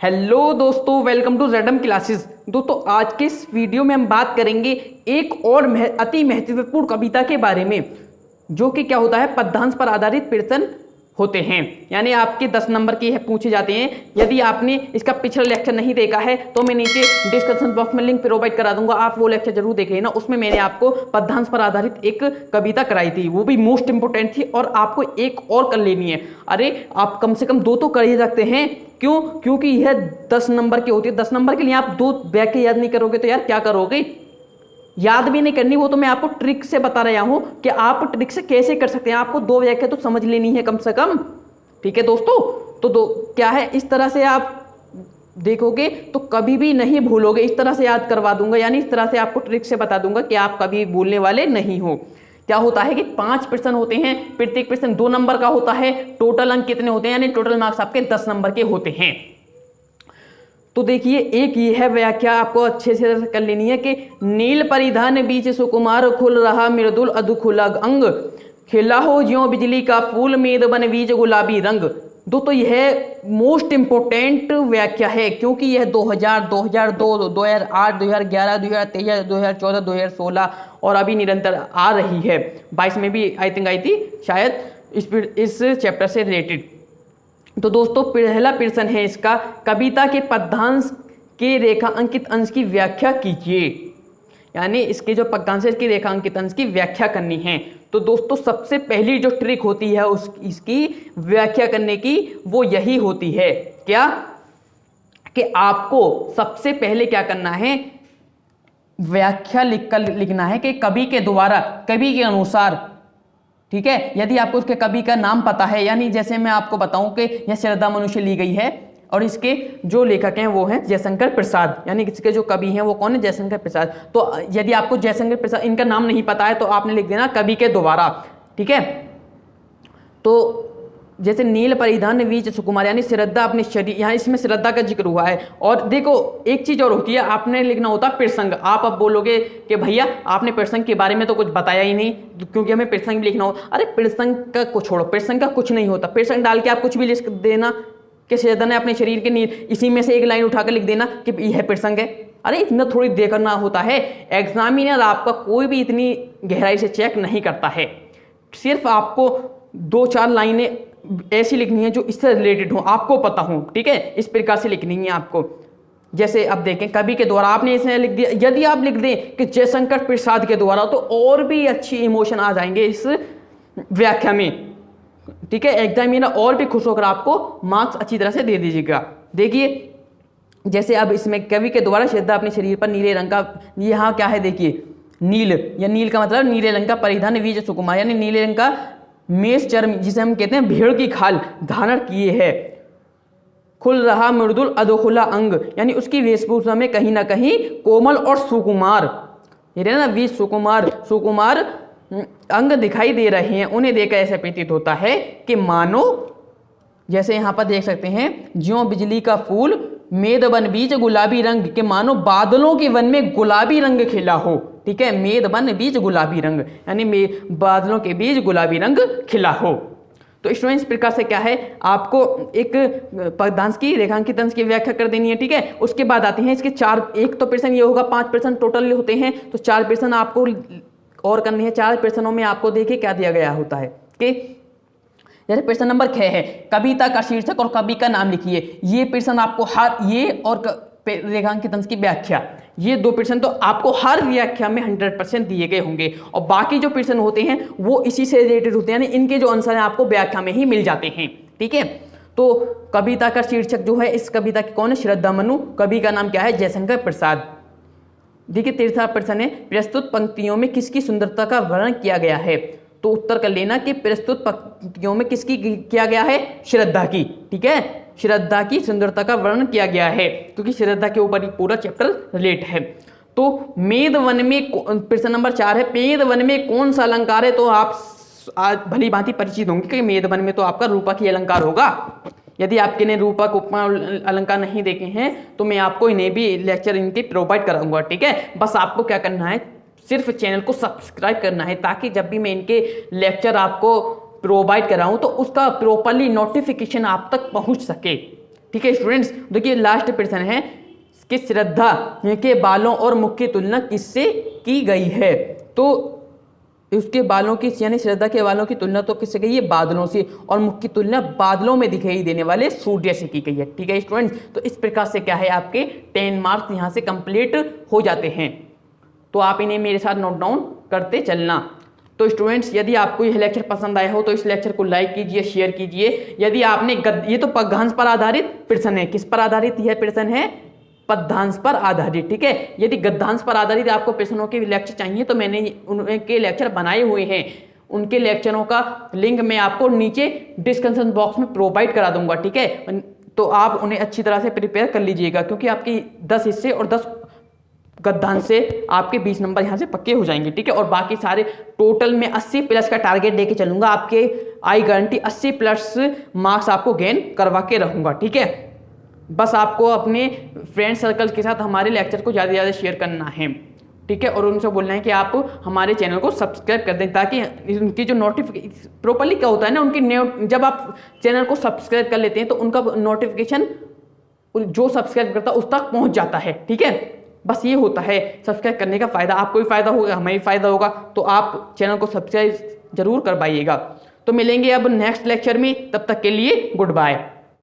Hello दोस्तों, welcome to ZM classes. दोस्तों आज के इस वीडियो में हम बात करेंगे एक और अति महत्वपूर्ण कविता के बारे में, जो कि क्या होता है, पद्यांश पर आधारित प्रश्न होते हैं। यानी आपके 10 नंबर के पूछे जाते हैं। यदि आपने इसका पिछला लेक्चर नहीं देखा है तो मैं नीचे डिस्क्रिप्शन बॉक्स में लिंक प्रोवाइड करा दूंगा, आप वो लेक्चर जरूर देख लेना। उसमें मैंने आपको पद्यांश पर आधारित एक कविता कराई थी, वो भी मोस्ट इंपोर्टेंट थी, और आपको एक और कर लेनी है। अरे आप कम से कम 2 तो कर ही सकते हैं। क्यों? क्योंकि यह 10 नंबर की होती है। 10 नंबर के लिए आप 2 वाक्य याद नहीं करोगे तो यार क्या करोगे? याद भी नहीं करनी, वो तो मैं आपको ट्रिक से बता रहा हूं कि आप ट्रिक से कैसे कर सकते हैं। आपको 2 व्याख्या तो समझ लेनी है कम से कम, ठीक है दोस्तों। तो क्या है, इस तरह से आप देखोगे तो कभी भी नहीं भूलोगे। इस तरह से याद करवा दूंगा, यानी इस तरह से आपको ट्रिक से बता दूंगा कि आप कभी भूलने वाले नहीं हो। क्या होता है कि 5 प्रश्न होते हैं, प्रत्येक प्रश्न 2 नंबर का होता है। टोटल अंक कितने होते हैं, यानी टोटल मार्क्स आपके 10 नंबर के होते हैं। तो देखिए, एक ये है व्याख्या, आपको अच्छे से कर लेनी है कि नील परिधान बीच सुकुमार, खुल रहा मृदुल अधुखुला अंग, खिला हो ज्यों बिजली का फूल, मेद बन बीज गुलाबी रंग। दोस्तों यह मोस्ट इंपोर्टेंट व्याख्या है, क्योंकि यह 2000, 2002, 2008, 2011, 2013, 2014, 2016 और अभी निरंतर आ रही है। 22 में भी आई थिंक आई थी शायद, इस चैप्टर से रिलेटेड। तो दोस्तों पहला प्रश्न है इसका, कविता के पद्यांश के रेखा अंकित अंश की व्याख्या कीजिए। यानी इसके जो पद्यांश की रेखा अंकित अंश की व्याख्या करनी है। तो दोस्तों सबसे पहली जो ट्रिक होती है इसकी व्याख्या करने की, वो यही होती है क्या, कि आपको सबसे पहले क्या करना है, व्याख्या लिखना है कि कवि के द्वारा, कवि के अनुसार, ठीक है। यदि आपको उसके कवि का नाम पता है, यानी जैसे मैं आपको बताऊं कि यह श्रद्धा मनुष्य ली गई है और इसके जो लेखक हैं वो हैं जयशंकर प्रसाद, यानी इसके जो कवि हैं वो कौन है, जयशंकर प्रसाद। तो यदि आपको जयशंकर प्रसाद इनका नाम नहीं पता है तो आपने लिख देना कवि के द्वारा, ठीक है। तो जैसे नील परिधान बीच सुकुमार, यानी श्रद्धा अपने शरीर, यहाँ इसमें श्रद्धा का जिक्र हुआ है। और देखो एक चीज और होती है, आपने लिखना होता है प्रसंग। आप अब बोलोगे कि भैया आपने प्रसंग के बारे में तो कुछ बताया ही नहीं, क्योंकि हमें प्रसंग भी लिखना हो। अरे प्रसंग का कुछ छोड़ो, प्रसंग का कुछ नहीं होता। प्रसंग डाल के आप कुछ भी लिख देना कि श्रद्धा ने अपने शरीर के नील, इसी में से एक लाइन उठाकर लिख देना कि यह प्रसंग है। अरे इतना थोड़ी देखना होता है। एग्जामिनर आपका कोई भी इतनी गहराई से चेक नहीं करता है। सिर्फ आपको 2-4 लाइनें ऐसी लिखनी है जो इससे रिलेटेड हो, आपको पता हो, ठीक है। इस प्रकार से लिखनी है आपको। जैसे अब देखें, कवि के द्वारा आपने इसमें लिख दिया। यदि आप लिख दें कि जयशंकर प्रसाद के द्वारा, तो और भी अच्छी इमोशन आ जाएंगे इस व्याख्या में, ठीक है। एग्जामिनर और भी खुश होकर आपको मार्क्स अच्छी तरह से दे दीजिएगा। देखिए जैसे अब इसमें कवि के द्वारा श्रद्धा अपने शरीर पर नीले रंग का, यहाँ क्या है देखिए, नील, या नील का मतलब नीले रंग का परिधान बीज सुकुमार, यानी नीले रंग का मेष चर्म, जिसे हम कहते हैं भेड़ की खाल, धारण किए है। खुल रहा मृदुल अधोखुला अंग, यानी उसकी वेशभूषा में कहीं ना कहीं कोमल और सुकुमार, ये ना वी सुकुमार अंग दिखाई दे रहे हैं। उन्हें देखकर ऐसा प्रतीत होता है कि मानो, जैसे यहाँ पर देख सकते हैं, ज्यों बिजली का फूल, मेद बन बीज गुलाबी रंग, के मानो बादलों के वन में गुलाबी रंग खिला हो, ठीक है। मेद बन बीज गुलाबी रंग, यानी बादलों के बीच गुलाबी रंग खिला हो। तो स्टूडेंट्स इस प्रकार से क्या है, आपको एक पद्यांश की रेखांकित अंश की व्याख्या कर देनी है, ठीक है। उसके बाद आते हैं इसके 4, एक तो प्रश्न ये होगा, 5 प्रश्न टोटल होते हैं, तो 4 प्रश्न आपको और करनी है। 4 प्रश्नों में आपको देखिए क्या दिया गया होता है कि जैसे प्रश्न नंबर 6 है, कविता का शीर्षक और कवि का नाम लिखिए। ये प्रश्न आपको हर, ये और रेखांकित अंश की व्याख्या, ये 2 प्रश्न तो आपको हर व्याख्या में 100% दिए गए होंगे, और बाकी जो प्रश्न होते हैं वो इसी से रिलेटेड होते हैं, यानी इनके जो आंसर हैं आपको व्याख्या में ही मिल जाते हैं, ठीक है। तो कविता का शीर्षक जो है, इस कविता की कौन है, श्रद्धा मनु, कवि का नाम क्या है, जयशंकर प्रसाद। देखिए 3रा प्रश्न है, प्रस्तुत पंक्तियों में किसकी सुंदरता का वर्णन किया गया है। तो उत्तर कर लेना कि प्रस्तुत पंक्तियों में किसकी किया गया है, श्रद्धा की, ठीक है। श्रद्धा की सुंदरता का वर्णन किया गया है, क्योंकि श्रद्धा के ऊपर ही पूरा चैप्टर रिलेट है। तो मेद वन में, प्रश्न नंबर 4 है, मेद वन में कौन सा अलंकार है। तो आप आज भली भांति परिचित होंगे कि मेद वन में तो आपका रूपक ही अलंकार होगा। यदि आपके ने रूपक उपमा अलंकार नहीं देखे हैं तो मैं आपको इन्हें भी लेक्चर इनके प्रोवाइड कराऊंगा, ठीक है। बस आपको क्या करना है, सिर्फ चैनल को सब्सक्राइब करना है, ताकि जब भी मैं इनके लेक्चर आपको प्रोवाइड कराऊं तो उसका प्रॉपरली नोटिफिकेशन आप तक पहुंच सके, ठीक है स्टूडेंट्स, देखिए लास्ट प्रश्न है कि श्रद्धा के बालों और मुख की तुलना किससे की गई है। तो उसके बालों की यानी श्रद्धा के बालों की तुलना तो किससे गई है, बादलों से, और मुख की तुलना बादलों में दिखाई देने वाले सूर्य से की गई है। ठीक है स्टूडेंट्स, तो इस प्रकार से क्या है आपके 10 मार्क्स यहाँ से कंप्लीट हो जाते हैं। तो आप इन्हें मेरे साथ नोट डाउन करते चलना। तो स्टूडेंट्स यदि आपको यह लेक्चर पसंद आया हो तो इस लेक्चर को लाइक कीजिए, शेयर कीजिए। यदि आपने ये तो पद्यांश पर आधारित प्रश्न है, किस पर आधारित यह प्रश्न है, पद्यांश पर आधारित। ठीक है, यदि गद्यांश पर आधारित आपको प्रश्नों के लेक्चर चाहिए तो मैंने उनके लेक्चर बनाए हुए हैं, उनके लेक्चरों का लिंक मैं आपको नीचे डिस्क्रिप्शन बॉक्स में प्रोवाइड करा दूंगा। ठीक है, तो आप उन्हें अच्छी तरह से प्रिपेयर कर लीजिएगा, क्योंकि आपकी 10 हिस्से और 10 गद्यांश से आपके 20 नंबर यहाँ से पक्के हो जाएंगे। ठीक है, और बाकी सारे टोटल में 80 प्लस का टारगेट लेके चलूंगा, आपके आई गारंटी 80 प्लस मार्क्स आपको गेन करवा के रहूंगा। ठीक है, बस आपको अपने फ्रेंड सर्कल के साथ हमारे लेक्चर को ज़्यादा से ज़्यादा शेयर करना है। ठीक है, और उनसे बोलना है कि आप हमारे चैनल को सब्सक्राइब कर दें, ताकि उनकी जो नोटिफिकेशन प्रॉपरली क्या होता है ना, उनकी जब आप चैनल को सब्सक्राइब कर लेते हैं तो उनका नोटिफिकेशन जो सब्सक्राइब करता है उस तक पहुंच जाता है। ठीक है, बस ये होता है सब्सक्राइब करने का फ़ायदा, आपको भी फ़ायदा होगा, हमें भी फ़ायदा होगा, तो आप चैनल को सब्सक्राइब जरूर करवाइएगा। तो मिलेंगे अब नेक्स्ट लेक्चर में, तब तक के लिए गुड बाय।